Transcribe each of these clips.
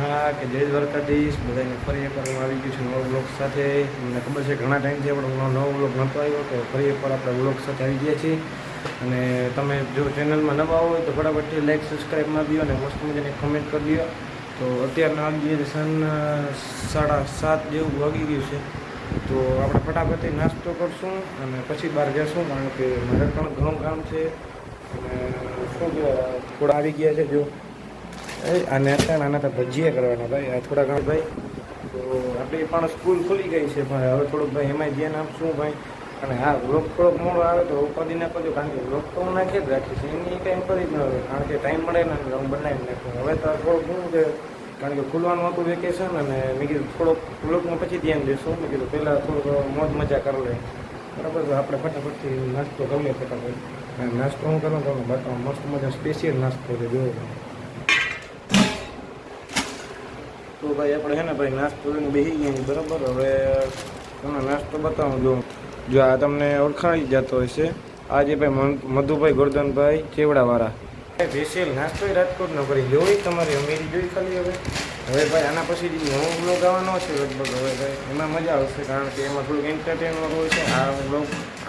હા કે જય દ્વારકાધીશ બધાને ફરી એકવાર હું આવી ગયું છું નવા બ્લોગ સાથે. મને ખબર છે ઘણા ટાઈમથી આપણો નવો બ્લોગ નહોતો આવ્યો, તો ફરી એકવાર આપણે બ્લોગ સાથે આવી ગયા છીએ. અને તમે જો ચેનલમાં નવા હોય તો ફટાફટથી લાઈક સબસ્ક્રાઈબ મારી દો અને મસ્ત મજાની કમેન્ટ કરી દો. તો અત્યારના આવી જે સાંજના 7:30 જેવું વાગી ગયું છે, તો આપણે ફટાફટથી નાસ્તો કરશું અને પછી બહાર જઈશું, કારણ કે મારે પણ ઘણું કામ છે. અને શું થોડા આવી ગયા છે જો આને અત્યારે આના તો ભજીયા કરવાના ભાઈ, આ થોડા ઘણા ભાઈ. તો આપણી પણ સ્કૂલ ખુલી ગઈ છે ભાઈ, હવે થોડુંક ભાઈ એમાંય ધ્યાન આપશું ભાઈ. અને હા, બ્લોગ થોડોક મોડો આવે તો ઉપાધિ ના કરજો, કારણ કે બ્લોગ તો હું નાખી જ રાખીશ, એની ટાઈમ કરી જ ન હોય, કારણ કે ટાઈમ મળે ને હું બનાવી નાખું. હવે તો થોડુંક શું છે, કારણ કે ખુલવાનું હતું વેકેશન, અને મેં કીધું થોડોક બ્લોગમાં પછી ધ્યાન દેશું. મેં કીધું પહેલાં થોડુંક મોજ મજા કરી લઈએ, બરાબર. તો આપણે ફટાફટથી નાસ્તો કરી લઈએ ફટાફટ. નાસ્તો હું કરું તમને બતાવું, મસ્ત મજા સ્પેશિયલ નાસ્તો છે જોયો. તો ભાઈ આપણે છે ને ભાઈ નાસ્તો લઈને બેસી ગયા બરાબર. હવે તમને નાસ્તો બતાવું જો આ તમને ઓળખાઈ જતો હશે, આજે ભાઈ મધુભાઈ ગોરધનભાઈ ચેવડાવાળા સ્પેશિયલ નાસ્તો રાજકોટનો કરી જોઈ, તમારી અમીરી જોઈ ખાલી. હવે ભાઈ આના પછી નવો બ્લોગ આવવાનો છે લગભગ. હવે ભાઈ એમાં મજા આવશે, કારણ કે એમાં થોડુંક એન્ટરટેનમેન્ટ હોય છે.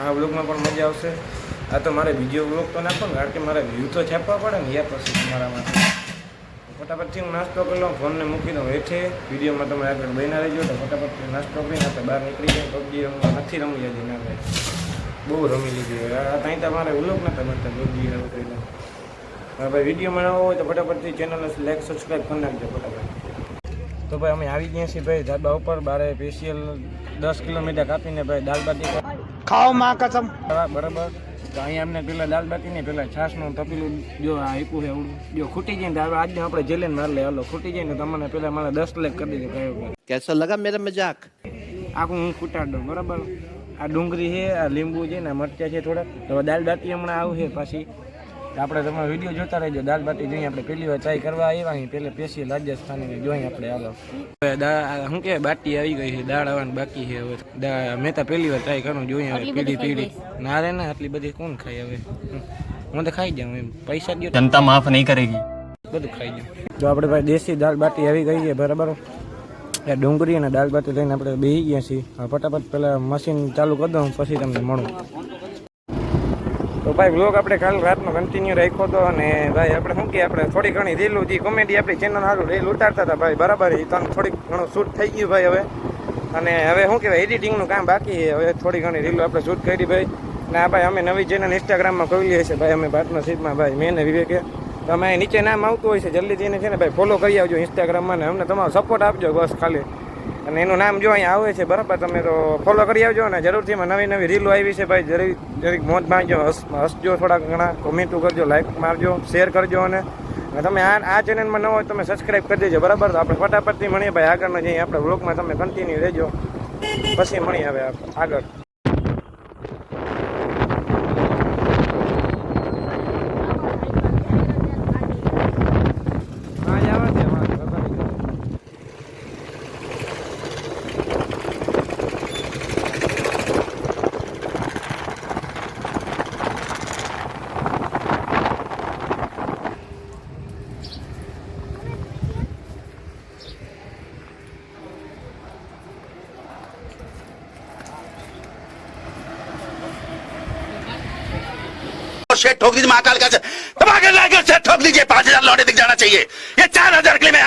આ બ્લોગમાં પણ મજા આવશે. આ તો મારે બીજો બ્લોગ તો નાખો ને, કારણ કે મારે વ્યૂ તો છાપવા પડે ને યાર પછી તમારામાં. ફટાફટથી હું નાસ્તો કરી લઉં, ફોનને મૂકી દઉં હેઠે. વિડીયોમાં તમે આગળ બન્યા રહેજો. તો ફટાફટથી નાસ્તો કરીને આપણે બહાર નીકળી જાય. પબજી રમવા નથી રમી હજી ના ભાઈ, બહુ રમી લીધી. આ ત્યાં તમારે ઉલોક નતા મળતા પબજી રમી કરીને. હા ભાઈ, વિડીયોમાં ન હોય તો ફટાફટથી ચેનલને લાઈક સબસ્ક્રાઈબ કરી નાખજો ફટાફટ. તો ભાઈ અમે આવી ગયા છીએ ભાઈ ધાબા ઉપર. બારે સ્પેશિયલ 10 કિલોમીટર કાપીને ભાઈ દાલ બાટી ખાઓ માં કસમ, બરાબર. તો અહીંયા અમને પેલા દાલ બાટી ને પેલા છાશનું તપેલું જો આ આપ્યું છે એવડું. જો ખૂટી જાય ને આજને આપણે જેલેન માર લે, હાલો ખૂટી જાય ને તમને પેલા મારે 10 લેખ કરી દીધું કયો. કેસો લગા મેરા મજાક? આખું હું ખૂટાડ દઉં બરાબર. આ ડુંગળી છે, આ લીંબુ છે ને મરચાં છે થોડાક. તો દાલ બાટી હમણાં આવશે પાછી, આપણે તમારો વિડીયો જોતા રહેજો. દાલ બાટી જોઈએ આપણે પહેલી વાર ટ્રાય કરવા આવ્યા અહીં, પહેલાં સ્પેશિયલ રાજસ્થાની જોઈએ આપણે. હાલો શું કહેવાય, બાટી આવી ગઈ છે, દાળ આવવાની બાકી છે. હવે મેં તો પહેલી વાર ટ્રાય કરું, જોઈએ હવે પીડી ના રે ના આટલી બધી કોણ ખાય. હવે હું તો ખાઈ જાઉં, એમ પૈસા દો જનતા માફ નહીં કરેગી, બધું ખાઈ જાઉં. જો આપણે ભાઈ દેશી દાળ બાટી આવી ગઈ છે બરાબર. એ ડુંગળી અને દાળ બાટી લઈને આપણે બેસી ગયા છીએ. ફટાફટ પહેલાં મશીન ચાલુ કરી દઉં, પછી તમને મળું. તો ભાઈ બ્લોગ આપણે કાલ રાતનો કન્ટિન્યુ રાખ્યો હતો. અને ભાઈ આપણે શું કે આપણે થોડી ઘણી રીલું જે કોમેડી આપણી ચેનલ સારું રીલ ઉતારતા હતા ભાઈ, બરાબર. એ તો થોડીક ઘણું શૂટ થઈ ગયું ભાઈ હવે. અને હવે શું કહેવાય, એડિટિંગનું કામ બાકી છે. હવે થોડી ઘણી રીલો આપણે શૂટ કરી ભાઈ. અને આ ભાઈ અમે નવી ચેનલ ઇન્સ્ટાગ્રામમાં ખોલી છે ભાઈ, અમે પાર્ટનરશીપમાં ભાઈ મેં ને વિવેકે. તમે નીચે નામ આવતું હોય છે, જલ્દીથી એને છે ને ભાઈ ફોલો કરી આવજો ઇન્સ્ટાગ્રામમાં, ને અમને તમારો સપોર્ટ આપજો બસ ખાલી. અને એનું નામ જો અહીંયા આવે છે બરાબર, તમે તો ફોલો કરી આવજો. અને જરૂરથી એમાં નવી નવી રીલો આવી છે ભાઈ, જરીક મોજ મારજો, હસજો, થોડા ઘણા કોમેન્ટો કરજો, લાઈક મારજો, શેર કરજો. અને તમે આ ચેનલમાં ન હોય તમે સબસ્ક્રાઈબ કરી દેજો બરાબર. તો આપણે ફટાફટથી મળીએ ભાઈ આગળનો જઈએ આપણે વ્લોગમાં, તમે કન્ટિન્યુ રહેજો, પછી મળીએ હવે આગળ. ठोक दीजिए महाकाल का, ठोक दीजिए 5,000 लौटे दिख जाना चाहिए, ये 4,000 के लिए मैं